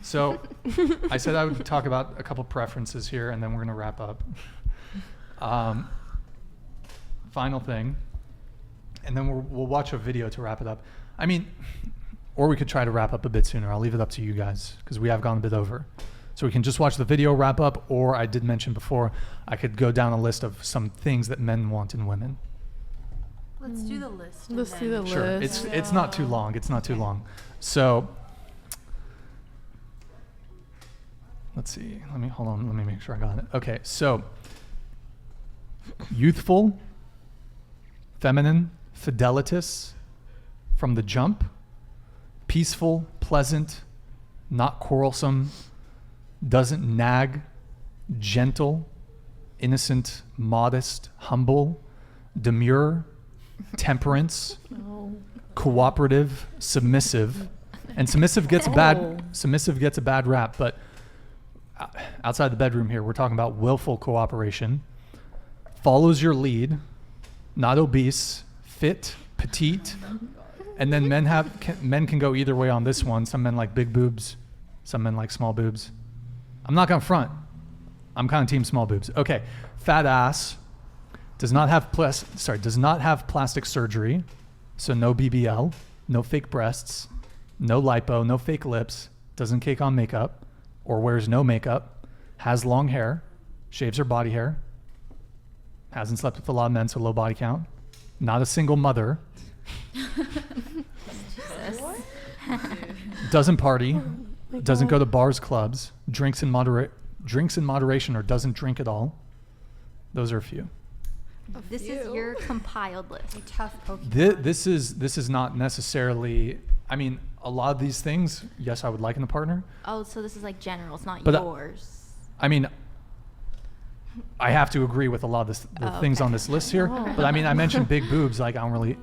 So I said I would talk about a couple preferences here, and then we're going to wrap up. Final thing, and then we'll watch a video to wrap it up. I mean, or we could try to wrap up a bit sooner. I'll leave it up to you guys because we have gone a bit over. So we can just watch the video, wrap up, or I did mention before, I could go down a list of some things that men want in women. Let's do the list. Let's do the Sure. list. It's not too long. It's not too long. So let's see. Let me make sure I got it. Okay. So youthful, feminine, fidelitous, from the jump, peaceful, pleasant, not quarrelsome, doesn't nag, gentle, innocent, modest, humble, demure, temperance, cooperative, submissive. And submissive gets a bad rap, but outside the bedroom here, we're talking about willful cooperation, follows your lead, not obese, fit, petite. And then men can go either way on this one. Some men like big boobs, some men like small boobs. I'm not gonna front. I'm kind of team small boobs. Okay, fat ass, does not have plastic surgery, so no BBL, no fake breasts, no lipo, no fake lips, doesn't cake on makeup, or wears no makeup, has long hair, shaves her body hair, hasn't slept with a lot of men, so low body count, not a single mother, doesn't party, doesn't go to bars, clubs, drinks in moderation, or doesn't drink at all. Those are a few. This is your compiled list. A tough Pokemon. This is not necessarily. I mean, a lot of these things, yes, I would like in a partner. Oh, so this is like general. It's not yours. I mean, I have to agree with a lot of the things on this list here. But I mean, I mentioned big boobs. Like, I don't really.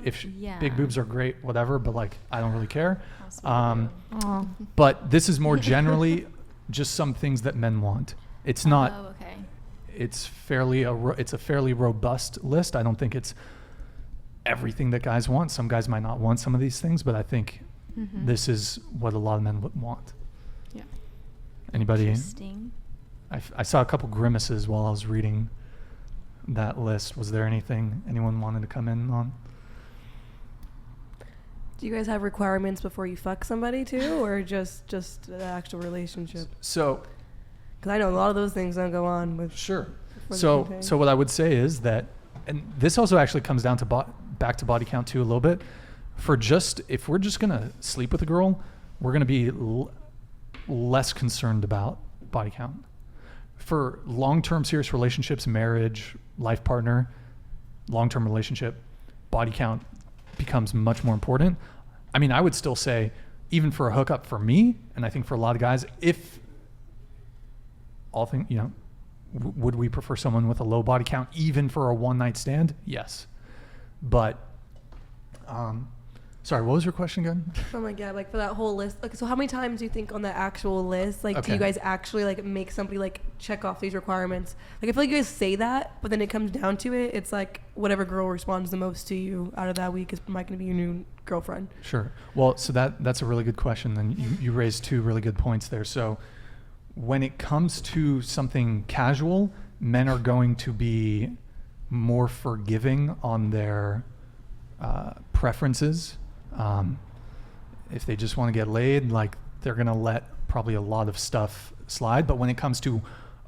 Big boobs are great, whatever. But like, I don't really care. But this is more generally just some things that men want. It's not. Oh, okay. It's a fairly robust list. I don't think it's everything that guys want. Some guys might not want some of these things, but I think this is what a lot of men would want. Yeah. Anybody? Interesting. I saw a couple grimaces while I was reading that list. Was there anything anyone wanted to come in on? Do you guys have requirements before you fuck somebody too, or just the actual relationship? So, because I know a lot of those things don't go on with. Sure. So what I would say is that, and this also actually comes down to back to body count too a little bit. If we're just gonna sleep with a girl, we're gonna be less concerned about body count. For long-term serious relationships, marriage, life partner, long-term relationship, body count becomes much more important. I mean, I would still say, even for a hookup for me, and I think for a lot of guys, if all things, would we prefer someone with a low body count even for a one-night stand? Yes. But, sorry, what was your question again? Oh my God, like for that whole list. Okay, so how many times do you think on the actual list, like, do you guys actually like make somebody like check off these requirements? Like, I feel like you guys say that, but then it comes down to it, it's like whatever girl responds the most to you out of that week is might gonna be your new girlfriend. Sure. Well, so that's a really good question. And you raised two really good points there. So when it comes to something casual, men are going to be more forgiving on their preferences. If they just want to get laid, like, they're going to let probably a lot of stuff slide. But when it comes to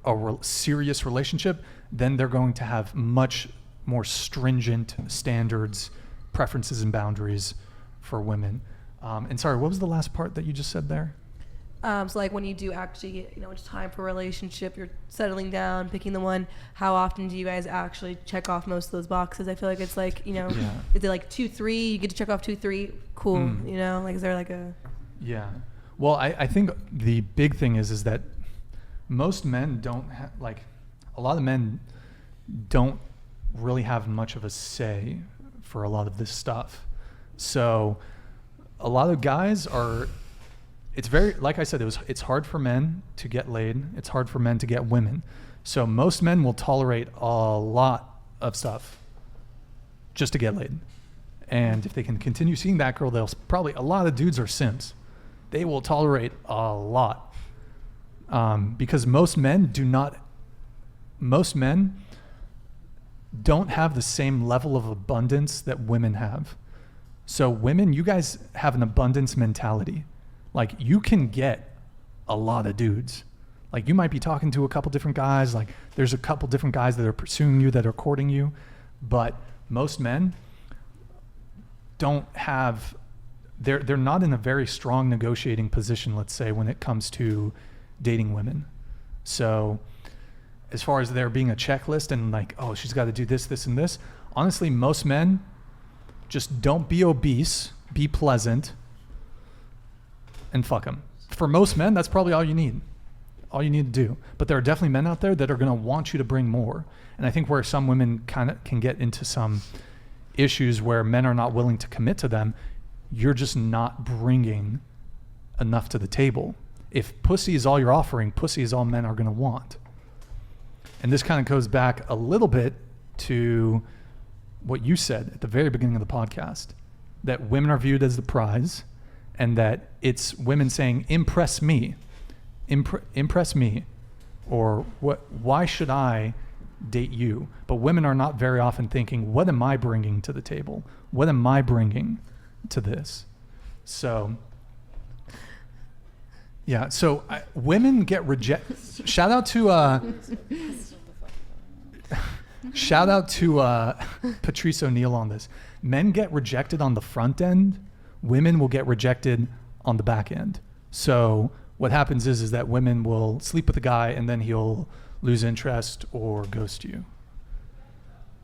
a serious relationship, then they're going to have much more stringent standards, preferences, and boundaries for women. And sorry, what was the last part that you just said there? So like when you do actually, it's time for a relationship, you're settling down, picking the one, how often do you guys actually check off most of those boxes? I feel like it's like, is it like 2, 3, you get to check off 2, 3, cool, like is there like a... Yeah. Well, I think the big thing is that most men don't have, like, a lot of men don't really have much of a say for a lot of this stuff. So a lot of guys are... It's very, like I said, it's hard for men to get laid. It's hard for men to get women. So most men will tolerate a lot of stuff just to get laid. And if they can continue seeing that girl, a lot of dudes are simps. They will tolerate a lot Because most men don't have the same level of abundance that women have. So women, you guys have an abundance mentality. Like, you can get a lot of dudes. Like, you might be talking to a couple different guys. Like, there's a couple different guys that are pursuing you, that are courting you. But most men don't have, they're not in a very strong negotiating position, let's say, when it comes to dating women. So as far as there being a checklist and like, oh, she's got to do this, this, and this. Honestly, most men just don't be obese, be pleasant, and fuck them. For most men, that's probably all you need. All you need to do. But there are definitely men out there that are going to want you to bring more. And I think where some women kind of can get into some issues where men are not willing to commit to them, you're just not bringing enough to the table. If pussy is all you're offering, pussy is all men are going to want. And this kind of goes back a little bit to what you said at the very beginning of the podcast, that women are viewed as the prize, and that it's women saying, impress me, impress me, or why should I date you? But women are not very often thinking, what am I bringing to the table? What am I bringing to this? So yeah, so women get rejected. Shout out to Patrice O'Neill on this. Men get rejected on the front end. Women will get rejected on the back end. So what happens is that women will sleep with a guy and then he'll lose interest or ghost you.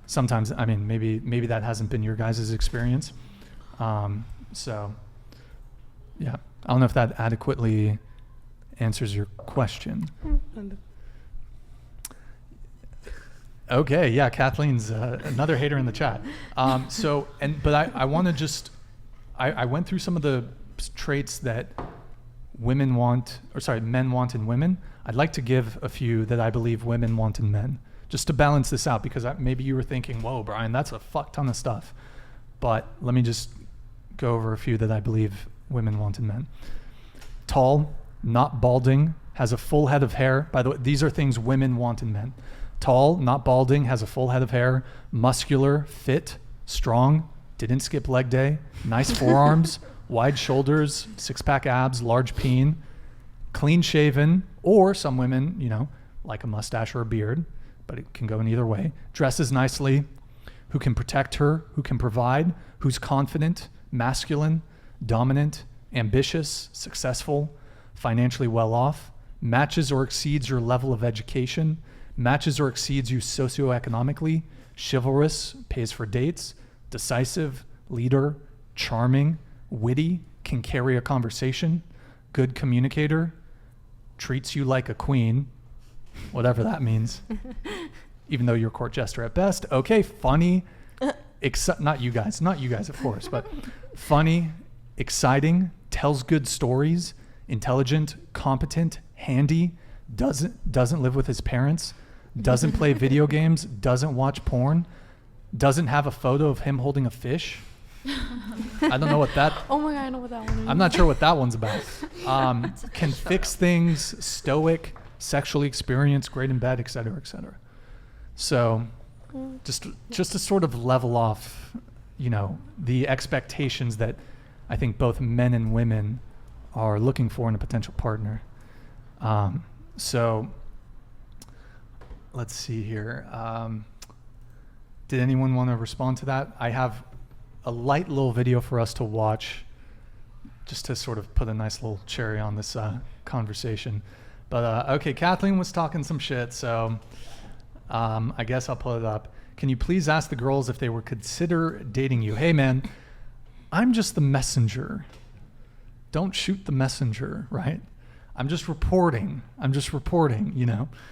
Sometimes, I mean, maybe that hasn't been your guys' experience. So yeah, I don't know if that adequately answers your question. Okay, yeah, Kathleen's another hater in the chat. But I want to just, I went through some of the traits that men want in women. I'd like to give a few that I believe women want in men, just to balance this out, because maybe you were thinking, whoa, Brian, that's a fuck ton of stuff. But let me just go over a few that I believe women want in men. Tall, not balding, has a full head of hair. By the way, these are things women want in men. Tall, not balding, has a full head of hair, muscular, fit, strong, didn't skip leg day, nice forearms, wide shoulders, six-pack abs, large peen, clean shaven, or some women, like a mustache or a beard, but it can go in either way. Dresses nicely, who can protect her, who can provide, who's confident, masculine, dominant, ambitious, successful, financially well off, matches or exceeds your level of education, matches or exceeds you socioeconomically, chivalrous, pays for dates, decisive, leader, charming, witty, can carry a conversation, good communicator, treats you like a queen, whatever that means, even though you're court jester at best. Okay, funny, not you guys, of course, but funny, exciting, tells good stories, intelligent, competent, handy, doesn't live with his parents, doesn't play video games, doesn't watch porn, doesn't have a photo of him holding a fish. I don't know what that. Oh my God, I know what that one is. I'm not sure what that one's about. Can fix things, stoic, sexually experienced, great in bed, etc., etc. So, just to sort of level off, the expectations that I think both men and women are looking for in a potential partner. So, let's see here. Did anyone want to respond to that? I have a light little video for us to watch, just to sort of put a nice little cherry on this conversation. But okay, Kathleen was talking some shit, so I guess I'll pull it up. Can you please ask the girls if they would consider dating you? Hey man, I'm just the messenger. Don't shoot the messenger, right? I'm just reporting,